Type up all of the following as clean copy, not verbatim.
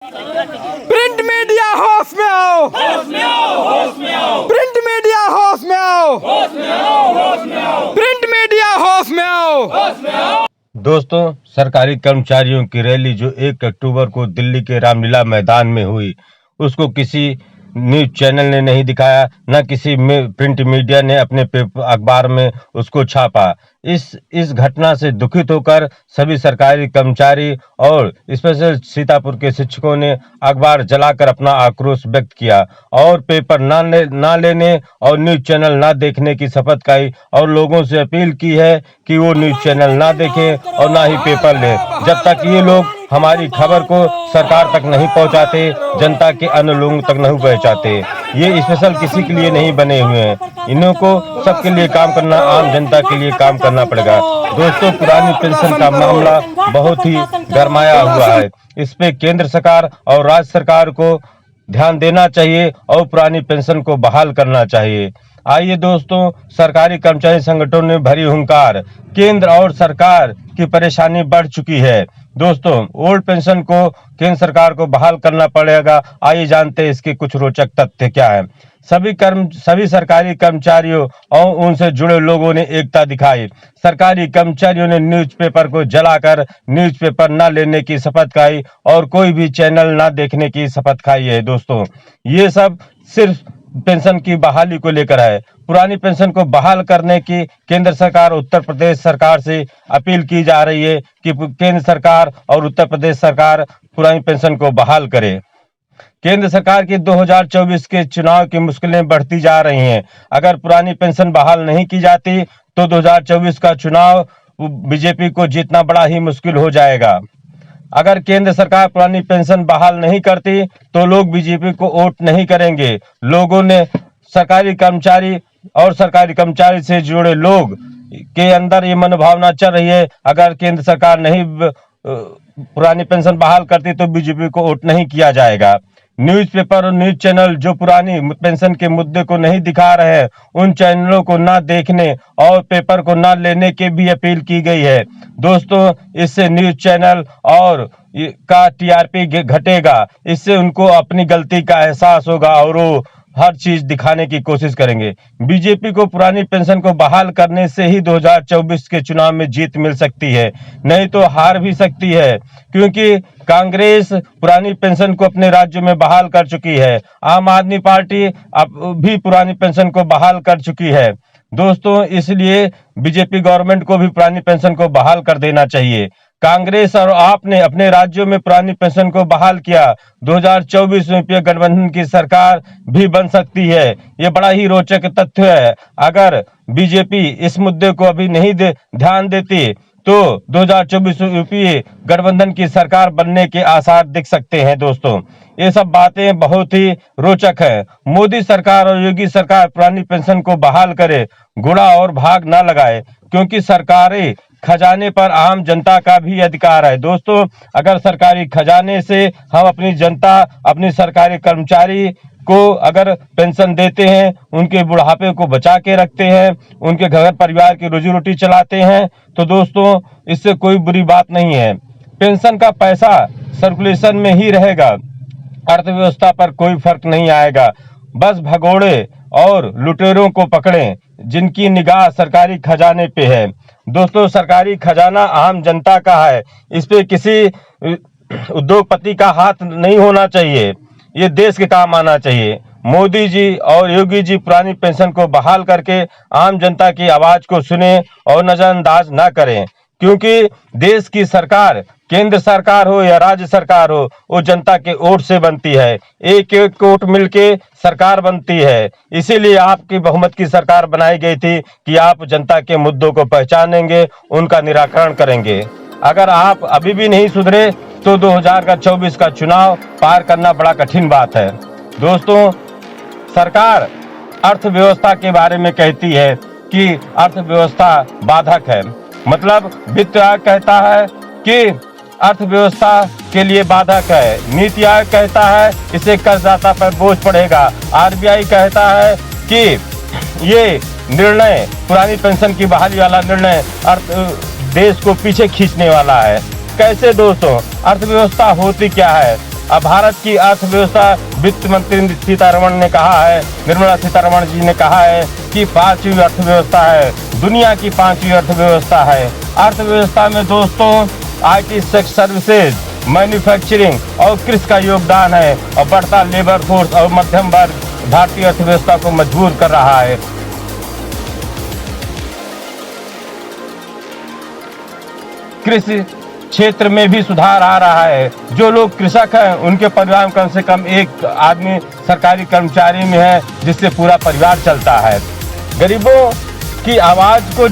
Print media होश में आओ, होश में आओ, होश में आओ। प्रिंट मीडिया होश में आओ, होश में आओ, होश में आओ। प्रिंट मीडिया होश में आओ, होश में आओ। दोस्तों, सरकारी कर्मचारियों की रैली जो 1 अक्टूबर को दिल्ली के रामलीला मैदान में हुई, उसको किसी न्यूज चैनल ने नहीं दिखाया, न किसी प्रिंट मीडिया ने अपने अखबार में उसको छापा। इस घटना से दुखित होकर सभी सरकारी कर्मचारी और स्पेशल सीतापुर के शिक्षकों ने अखबार जलाकर अपना आक्रोश व्यक्त किया और पेपर ना लेने और न्यूज चैनल ना देखने की शपथ खाई और लोगों से अपील की है कि वो न्यूज चैनल ना देखें और ना ही पेपर लें जब तक ये लोग हमारी खबर को सरकार तक नहीं पहुंचाते, जनता के अन्य लोगों तक नहीं पहुंचाते। ये स्पेशल किसी के लिए नहीं बने हुए हैं, इन्हों को सबके लिए काम करना, आम जनता के लिए काम करना पड़ेगा। दोस्तों, पुरानी पेंशन का मामला बहुत ही गरमाया हुआ है। इस पे केंद्र सरकार और राज्य सरकार को ध्यान देना चाहिए और पुरानी पेंशन को बहाल करना चाहिए। आइए दोस्तों, सरकारी कर्मचारी संगठनों ने भरी हुंकार, केंद्र और सरकार की परेशानी बढ़ चुकी है। दोस्तों, ओल्ड पेंशन को केंद्र सरकार को बहाल करना पड़ेगा। आइए जानते हैं इसके कुछ रोचक तथ्य क्या है। सभी सरकारी कर्मचारियों और उनसे जुड़े लोगों ने एकता दिखाई। सरकारी कर्मचारियों ने न्यूज़पेपर को जलाकर न्यूज़पेपर न लेने की शपथ खाई और कोई भी चैनल न देखने की शपथ खाई है। दोस्तों, ये सब सिर्फ पेंशन की बहाली को लेकर है। पुरानी पेंशन को बहाल करने की केंद्र सरकार, उत्तर प्रदेश सरकार से अपील की जा रही है कि केंद्र सरकार और उत्तर प्रदेश सरकार पुरानी पेंशन को बहाल करे। केंद्र सरकार की 2024 के चुनाव की मुश्किलें बढ़ती जा रही हैं। अगर पुरानी पेंशन बहाल नहीं की जाती तो 2024 का चुनाव बीजेपी को जीतना बड़ा ही मुश्किल हो जाएगा। अगर केंद्र सरकार पुरानी पेंशन बहाल नहीं करती तो लोग बीजेपी को वोट नहीं करेंगे। लोगों ने सरकारी कर्मचारी और सरकारी कर्मचारी से जुड़े लोग के अंदर ये मनोभावना चल रही है, अगर केंद्र सरकार नहीं पुरानी पेंशन बहाल करती तो बीजेपी को वोट नहीं किया जाएगा। न्यूज़पेपर और न्यूज चैनल जो पुरानी पेंशन के मुद्दे को नहीं दिखा रहे हैं, उन चैनलों को ना देखने और पेपर को ना लेने की भी अपील की गई है। दोस्तों, इससे न्यूज चैनल और का टीआरपी घटेगा, इससे उनको अपनी गलती का एहसास होगा और वो हर चीज दिखाने की कोशिश करेंगे। बीजेपी को पुरानी पेंशन को बहाल करने से ही 2024 के चुनाव में जीत मिल सकती है, नहीं तो हार भी सकती है, क्योंकि कांग्रेस पुरानी पेंशन को अपने राज्य में बहाल कर चुकी है। आम आदमी पार्टी अब भी पुरानी पेंशन को बहाल कर चुकी है। दोस्तों, इसलिए बीजेपी गवर्नमेंट को भी पुरानी पेंशन को बहाल कर देना चाहिए। कांग्रेस और आपने अपने राज्यों में पुरानी पेंशन को बहाल किया, 2024 में गठबंधन की सरकार भी बन सकती है। ये बड़ा ही रोचक तथ्य है। अगर बीजेपी इस मुद्दे को अभी नहीं ध्यान देती तो 2024 यूपीए गठबंधन की सरकार बनने के आसार दिख सकते हैं। दोस्तों, ये सब बातें बहुत ही रोचक है। मोदी सरकार और योगी सरकार पुरानी पेंशन को बहाल करे, गुड़ा और भाग ना लगाए, क्योंकि सरकारी खजाने पर आम जनता का भी अधिकार है। दोस्तों, अगर सरकारी खजाने से हम अपनी जनता, अपनी सरकारी कर्मचारी को अगर पेंशन देते हैं, उनके बुढ़ापे को बचा के रखते हैं, उनके घर परिवार की रोजी रोटी चलाते हैं, तो दोस्तों इससे कोई बुरी बात नहीं है। पेंशन का पैसा सर्कुलेशन में ही रहेगा, अर्थव्यवस्था पर कोई फर्क नहीं आएगा। बस भगोड़े और लुटेरों को पकड़ें जिनकी निगाह सरकारी खजाने पे है। दोस्तों, सरकारी खजाना आम जनता का है, इस पे किसी उद्योगपति का हाथ नहीं होना चाहिए, ये देश के काम आना चाहिए। मोदी जी और योगी जी पुरानी पेंशन को बहाल करके आम जनता की आवाज को सुने और नजरअंदाज ना करें, क्योंकि देश की सरकार, केंद्र सरकार हो या राज्य सरकार हो, वो जनता के वोट से बनती है। एक एक वोट मिलके सरकार बनती है। इसीलिए आपकी बहुमत की सरकार बनाई गई थी कि आप जनता के मुद्दों को पहचानेंगे, उनका निराकरण करेंगे। अगर आप अभी भी नहीं सुधरे तो 2024 का चुनाव पार करना बड़ा कठिन बात है। दोस्तों, सरकार अर्थव्यवस्था के बारे में कहती है कि अर्थव्यवस्था बाधक है, मतलब वित्त आयोग कहता है कि अर्थव्यवस्था के लिए बाधक है, नीति आयोग कहता है इसे करदाता पर बोझ पड़ेगा, आरबीआई कहता है कि ये निर्णय, पुरानी पेंशन की बहाली वाला निर्णय देश को पीछे खींचने वाला है। कैसे दोस्तों, अर्थव्यवस्था होती क्या है? अब भारत की अर्थव्यवस्था वित्त मंत्री सीतारमण ने कहा है, निर्मला सीतारमण जी ने कहा है कि 5वीं अर्थव्यवस्था है, दुनिया की 5वीं अर्थव्यवस्था है। अर्थव्यवस्था में दोस्तों IT सर्विसेज, मैन्युफैक्चरिंग और कृषि का योगदान है और बढ़ता लेबर फोर्स और मध्यम वर्ग भारतीय अर्थव्यवस्था को मजबूर कर रहा है। कृषि क्षेत्र में भी सुधार आ रहा है। जो लोग कृषक हैं उनके परिवार में कम से कम एक आदमी सरकारी कर्मचारी में है, जिससे पूरा परिवार चलता है। गरीबों की आवाज को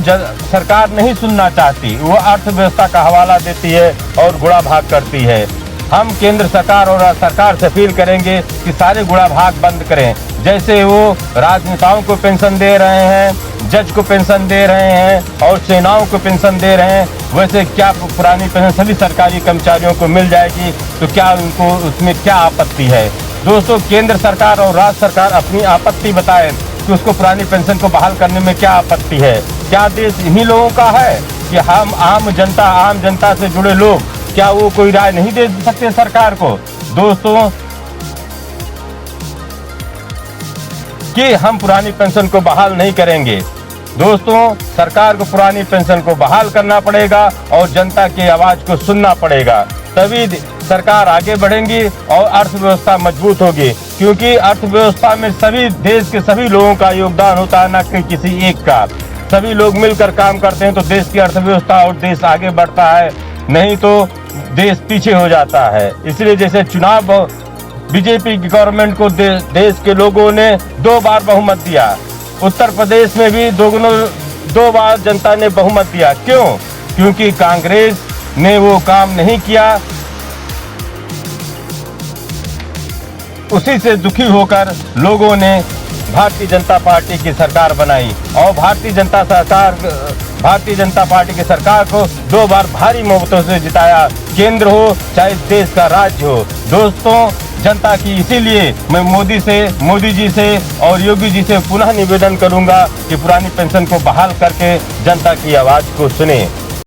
सरकार नहीं सुनना चाहती, वो अर्थव्यवस्था का हवाला देती है और गुड़ा भाग करती है। हम केंद्र सरकार और राज्य सरकार से अपील करेंगे कि सारे गुड़ा भाग बंद करें। जैसे वो राजनेताओं को पेंशन दे रहे हैं, जज को पेंशन दे रहे हैं और सेनाओं को पेंशन दे रहे हैं, वैसे क्या पुरानी पेंशन सभी सरकारी कर्मचारियों को मिल जाएगी तो क्या उनको उसमें क्या आपत्ति है। दोस्तों, केंद्र सरकार और राज्य सरकार अपनी आपत्ति बताएं कि उसको पुरानी पेंशन को बहाल करने में क्या आपत्ति है। क्या देश इन्हीं लोगों का है कि हम आम जनता से जुड़े लोग, क्या वो कोई राय नहीं दे सकते सरकार को? दोस्तों, कि हम पुरानी पेंशन को बहाल नहीं करेंगे। दोस्तों, सरकार को पुरानी पेंशन को बहाल करना पड़ेगा और जनता की आवाज को सुनना पड़ेगा, तभी सरकार आगे बढ़ेगी और अर्थव्यवस्था मजबूत होगी। क्योंकि अर्थव्यवस्था में सभी देश के सभी लोगों का योगदान होता है, न कि किसी एक का। सभी लोग मिलकर काम करते हैं तो देश की अर्थव्यवस्था और देश आगे बढ़ता है, नहीं तो देश पीछे हो जाता है। इसलिए जैसे चुनाव बीजेपी की गवर्नमेंट को देश के लोगों ने 2 बार बहुमत दिया, उत्तर प्रदेश में भी 2 बार जनता ने बहुमत दिया। क्यों? क्योंकि कांग्रेस ने वो काम नहीं किया। उसी से दुखी होकर लोगों ने भारतीय जनता पार्टी की सरकार बनाई और भारतीय जनता पार्टी की सरकार को 2 बार भारी बहुमतों से जिताया, केंद्र हो चाहे देश का राज्य हो। दोस्तों, जनता की इसीलिए मैं मोदी जी से और योगी जी से पुनः निवेदन करूंगा कि पुरानी पेंशन को बहाल करके जनता की आवाज को सुने।